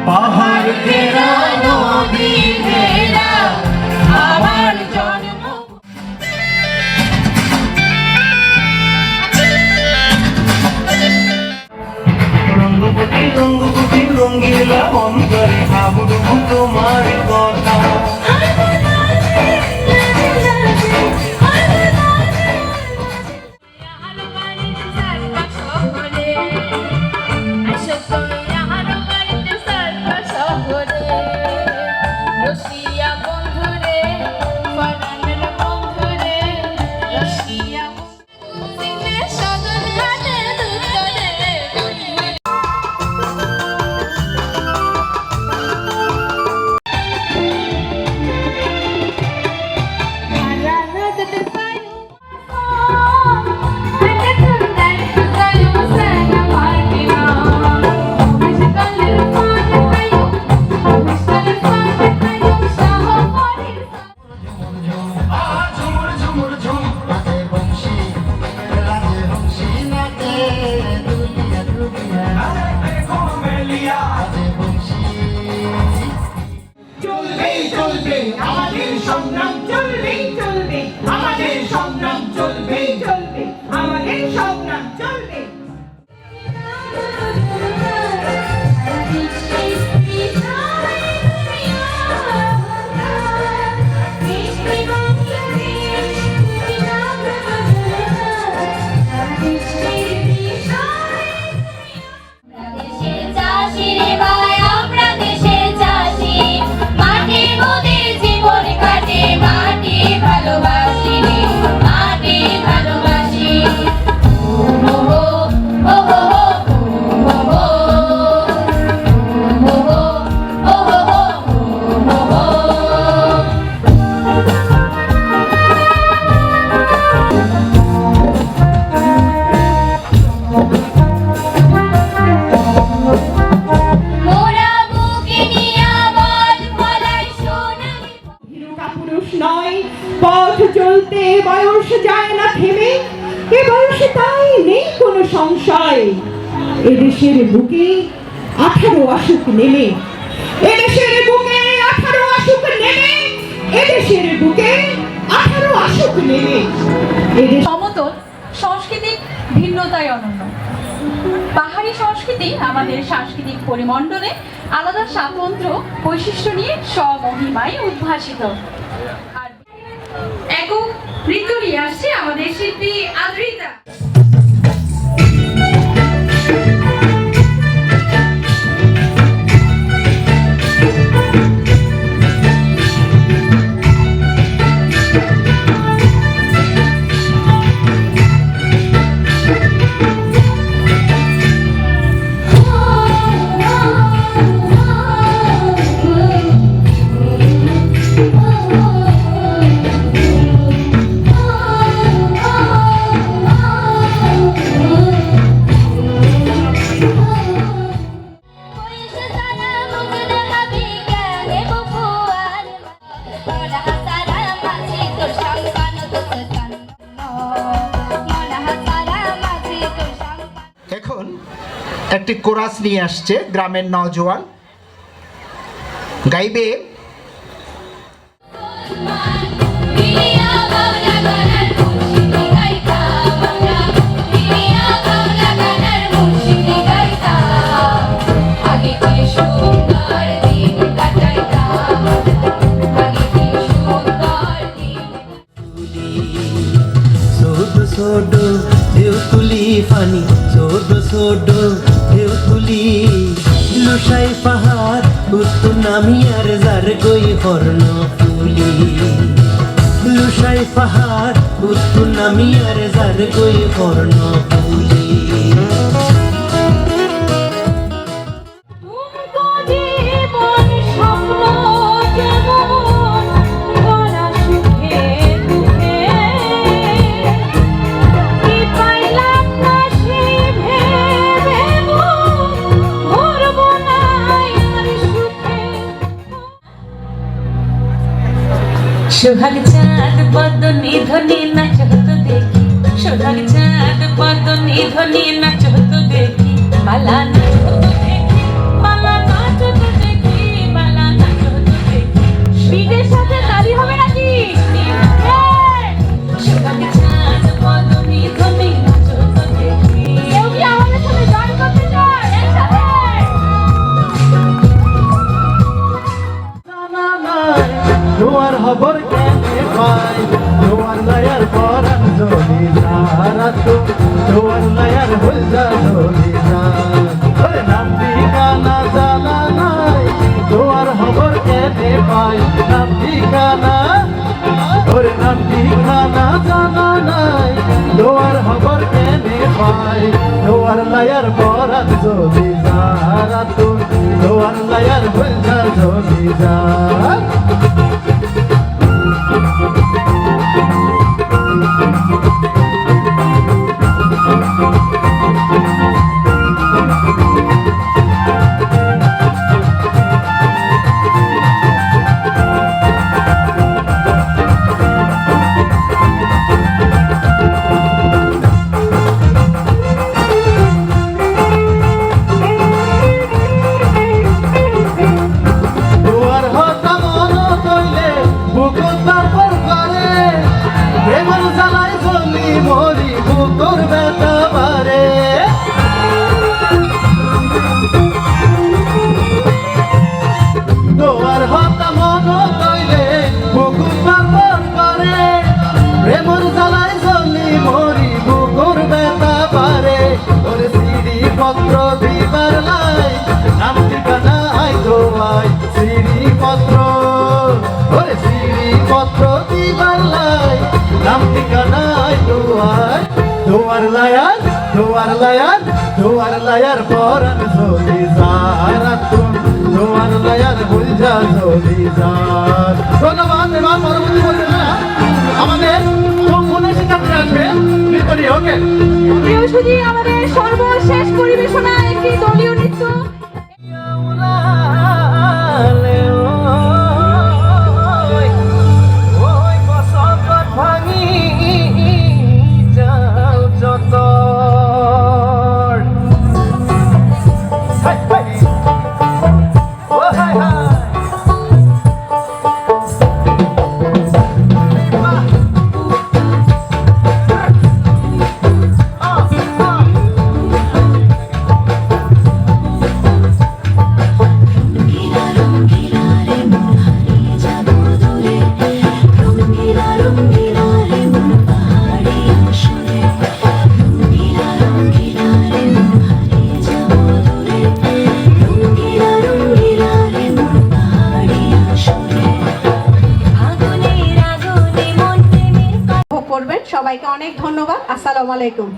পাহাড় ঘেরা নদী ঘেরা আমার জন্ম। রঙ্গপতি রঙ্গপতি রঙ্গিলা অন্তরে ভাবুক তোমার কথা। আমাদের সংগ্রাম চলবে চলবে, আমাদের সংগ্রাম চলবে চলবে, আমাদের সংগ্রাম চলবে। পথ চলতে বয়স যায় না থেমে, এ বয়সে তাই নেই কোনো সংশয়। এদেশের বুকে 18 আসুক নেমে, এদেশের বুকে 18 আসুক নেমে, এদেশের বুকে 18 আসুক নেমে। সমতল সাংস্কৃতিক ভিন্নতায় অনন্য। পাহাড়ি সংস্কৃতি আমাদের সাংস্কৃতিক পরিমণ্ডলে আলাদা স্বাতন্ত্র্য বৈশিষ্ট্য নিয়ে স্বমহিমায় উদ্ভাসিত। আর একক নৃত্য নিয়ে আসছে আমাদের শিল্পী আদ্রিতা। এখন একটি কোরাস নিয়ে আসছে গ্রামের নওজোয়ান, গাইবে সোডো ঢেউ তুলি ফানি, সোডো সোডো ঢেউ তুলি লুসাই পাহাড় উত্তর নামিয়ার যার গই হর্ণ ফুলি, লুসাই পাহাড় উত্তর নামিয়ার যার গই হর্ণ ফুলি। সোহাগ চাঁদ বদনি ধ্বনি নাচ হতো দেখি, সোহাগ চাঁদ বদনি ধ্বনি নাচ হতো দেখি, বালা নাচ হতো দেখি, বালা নাচ হতো দেখি। খবর কেনে পাই জোয়ার লায়ার পরাণ জলি যারা তো জোয়ার লায়ার হয়ে যা জলি যা ওরে নাম ঠিকানা জানা নাই জোয়ার খবর কেনে পাই নাম ঠিকানা ওরে নাম ঠিকানা জানা নাই জোয়ার খবর কেনে পাই জোয়ার লায়ার পরাণ জলি যারা তো জোয়ার লায়ার হয়ে যা জলি যা জোয়ার হতা মন তৈলে বুকুর তারপর করে প্রেমের জ্বালায় জ্বলি মরি বুকুর ব্যথা বারে জোয়ার হতা মন তৈলে বুকুর তারপর করে প্রেমের জ্বালায় জ্বলি মরি বুকুর ব্যথা বারে ওরে সিঁড়ি পত্র দিবার লাই নাম ঠিকানা আই তোমায় সিঁড়ি পত্র ওরে সিঁড়ি পত্র দিবার লাই নাম ঠিকানা আই তোমায় জোয়ার লায়ার জোয়ার লায়ার জোয়ার লায়ার পরাণ জলি যারা তুম জোয়ার লায়ার বুঝা জলি যার ধন্যবাদ। এবার পরবর্তী বলছেন না আমাদের মনে শিক্ষার্থী আসবে বিপরী ওকে প্রিয় সুধী, আমাদের সর্বশেষ পরিবেশনা একটি দলীয় নৃত্য। করবেন। সবাইকে অনেক ধন্যবাদ। আসসালামু আলাইকুম।